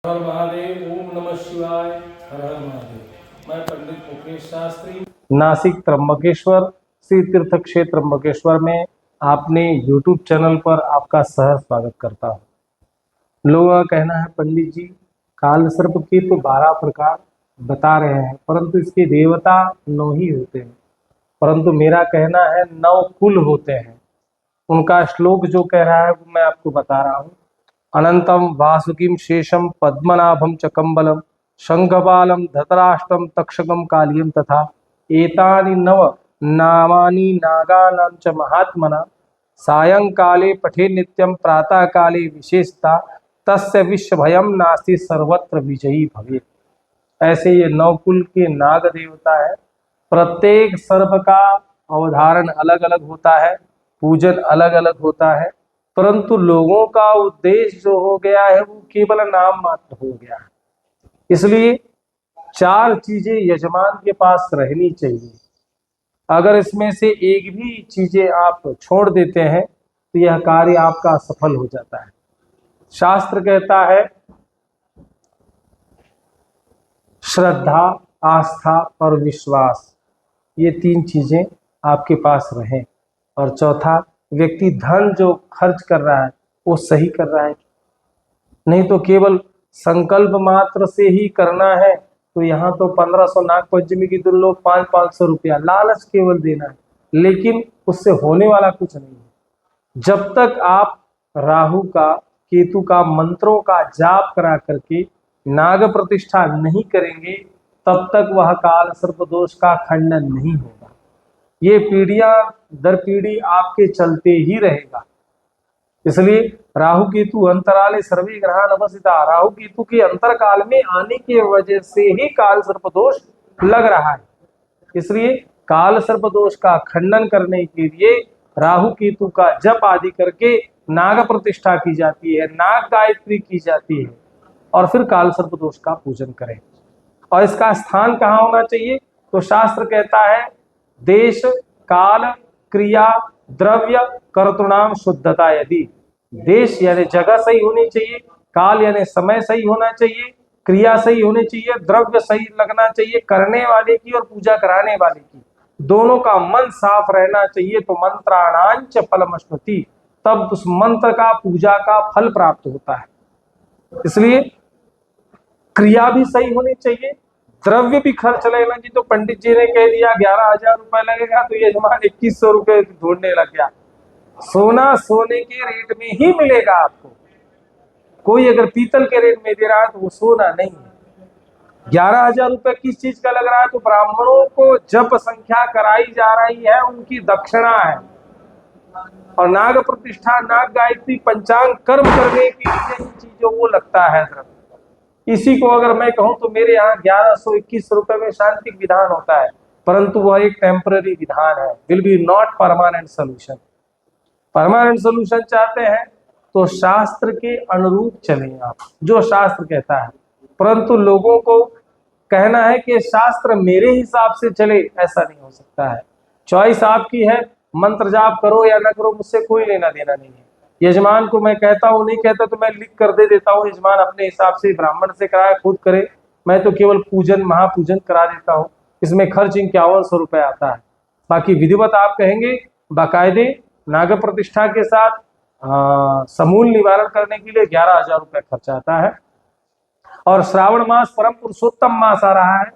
हर महादेव। ओम नमः शिवाय। हर हर महादेव। मैं पंडित मुकेश शास्त्री, नासिक त्र्यंबकेश्वर श्री तीर्थ क्षेत्र त्र्यंबकेश्वर में आपने YouTube चैनल पर आपका सहर्ष स्वागत करता हूँ। लोगों का कहना है पंडित जी काल सर्प के तो 12 प्रकार बता रहे हैं, परंतु इसके देवता 9 ही होते हैं। परंतु मेरा कहना है 9 कुल होते हैं। उनका श्लोक जो कह रहा है वो मैं आपको बता रहा हूँ। अनंतम वासुकिम शेषम पद्मनाभम च कम्बलम शंखपालम धतराष्ट्रम तक्षकम कालियम तथा एतानि नव नामानि नागानां च महात्मना सायंकाले पठे नित्यम प्रातः काले विशेषता तस्य विश्वभयम नास्ति सर्वत्र विजयी भवेत्। ऐसे ये 9 कुल के नाग देवता है। प्रत्येक सर्प का अवधारण अलग अलग होता है, पूजन अलग अलग होता है, परंतु लोगों का उद्देश्य जो हो गया है वो केवल नाम मात्र हो गया है। इसलिए 4 चीजें यजमान के पास रहनी चाहिए। अगर इसमें से एक भी चीजें आप छोड़ देते हैं तो यह कार्य आपका असफल हो जाता है। शास्त्र कहता है श्रद्धा, आस्था और विश्वास, ये 3 चीजें आपके पास रहें। और चौथा, व्यक्ति धन जो खर्च कर रहा है वो सही कर रहा है, नहीं तो केवल संकल्प मात्र से ही करना है तो यहाँ तो 1500 नाग पंचमी की दिन लोग 500-500 रुपया लालच केवल देना है, लेकिन उससे होने वाला कुछ नहीं है। जब तक आप राहु का, केतु का मंत्रों का जाप करा करके नाग प्रतिष्ठा नहीं करेंगे तब तक वह काल सर्प दोष का खंडन नहीं होगा। ये पीढ़ियां दर पीढ़ी आपके चलते ही रहेगा। इसलिए राहु केतु अंतराले सर्वे ग्रहान अवस्थिता, राहु केतु के अंतरकाल में आने की वजह से ही काल सर्प दोष लग रहा है। इसलिए काल सर्प दोष का खंडन करने के लिए राहु केतु का जप आदि करके नाग प्रतिष्ठा की जाती है, नाग गायत्री की जाती है और फिर काल सर्प दोष का पूजन करें। और इसका स्थान कहाँ होना चाहिए? तो शास्त्र कहता है देश, काल, क्रिया, द्रव्य, कर्तृणाम शुद्धता। यदि देश यानी जगह सही होनी चाहिए, काल यानी समय सही होना चाहिए, क्रिया सही होनी चाहिए, द्रव्य सही लगना चाहिए, करने वाले की और पूजा कराने वाले की दोनों का मन साफ रहना चाहिए, तो मंत्राणांच फलमश्नुति, तब उस मंत्र का, पूजा का फल प्राप्त होता है। इसलिए क्रिया भी सही होनी चाहिए, द्रव्य भी खर्च लगना चाहिए। तो पंडित जी ने कह दिया 11,000 रुपए लगेगा तो यजमान 2100 रुपए ढूंढने लग गया। सोना सोने के रेट में ही मिलेगा आपको। कोई अगर पीतल के रेट में दे रहा है तो वो सोना नहीं है। 11,000 रुपए किस चीज का लग रहा है? तो ब्राह्मणों को जप संख्या कराई जा रही है, उनकी दक्षिणा है। और नाग प्रतिष्ठा, नाग गायत्री, पंचांग कर्म करने के लिए चीजों को लगता है द्रव्य। इसी को अगर मैं कहूं तो मेरे यहाँ 1121 रुपए में शांतिक विधान होता है, परंतु वह एक टेम्पररी विधान है, will be not permanent solution. Permanent solution चाहते हैं तो शास्त्र के अनुरूप चलें आप, जो शास्त्र कहता है। परंतु लोगों को कहना है कि शास्त्र मेरे हिसाब से चले, ऐसा नहीं हो सकता है। चॉइस आपकी है, मंत्र जाप करो या ना करो, मुझसे कोई लेना देना नहीं है। यजमान को मैं कहता हूँ, नहीं कहता तो मैं लिख कर दे देता हूँ, यजमान अपने हिसाब से ब्राह्मण से कराए, खुद करे। मैं तो केवल पूजन, महापूजन करा देता हूँ। इसमें खर्च 5100 रुपए आता है। बाकी विधिवत आप कहेंगे बाकायदे नाग प्रतिष्ठा के साथ समूल निवारण करने के लिए 11,000 रुपए खर्च आता है। और श्रावण मास परम पुरुषोत्तम मास आ रहा है,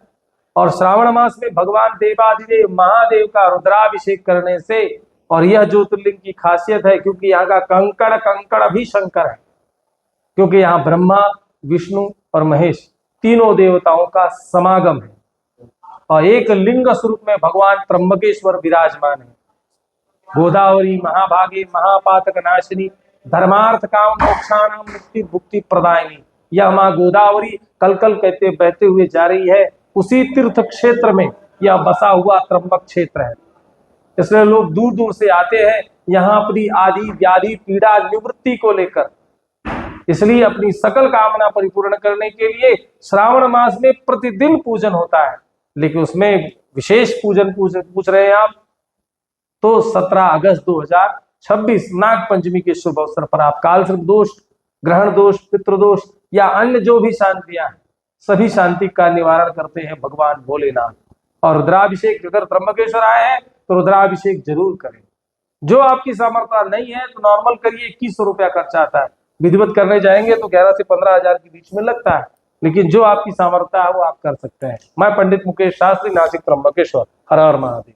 और श्रावण मास में भगवान देवाधिदेव महादेव का रुद्राभिषेक करने से, और यह ज्योतिर्लिंग की खासियत है क्योंकि यहाँ का कंकड़ कंकड़ भी शंकर है, क्योंकि यहाँ ब्रह्मा, विष्णु और महेश तीनों देवताओं का समागम है और एक लिंग स्वरूप में भगवान त्र्यंबकेश्वर विराजमान है। गोदावरी महाभागे महापातक नाशिनी धर्मार्थ काम मोक्षाणाम मुक्ति भुक्ति प्रदायिनी। यह माँ गोदावरी कल कल कहते बहते हुए जा रही है। उसी तीर्थ क्षेत्र में यह बसा हुआ त्र्यंबक क्षेत्र है। इसलिए लोग दूर दूर से आते हैं यहाँ अपनी आदि व्याधि पीड़ा निवृत्ति को लेकर। इसलिए अपनी सकल कामना परिपूर्ण करने के लिए श्रावण मास में प्रतिदिन पूजन होता है, लेकिन उसमें विशेष पूजन पूछ रहे हैं आप, तो 17 अगस्त 2026 नाग पंचमी के शुभ अवसर पर आप काल सर्प दोष, ग्रहण दोष, पितृदोष या अन्य जो भी शांतियां हैं, सभी शांति का निवारण करते हैं भगवान भोलेनाथ। और रुद्राभिषेक, अगर त्र्यंबकेश्वर आए हैं तो रुद्राभिषेक जरूर करें। जो आपकी सामर्थ्य नहीं है तो नॉर्मल करिए, 2100 रुपया खर्चा आता है। विधिवत करने जाएंगे तो 11 से 15 हजार के बीच में लगता है, लेकिन जो आपकी सामर्थ्य है वो आप कर सकते हैं। मैं पंडित मुकेश शास्त्री, नासिक त्र्यंबकेश्वर। हर हर महादेव।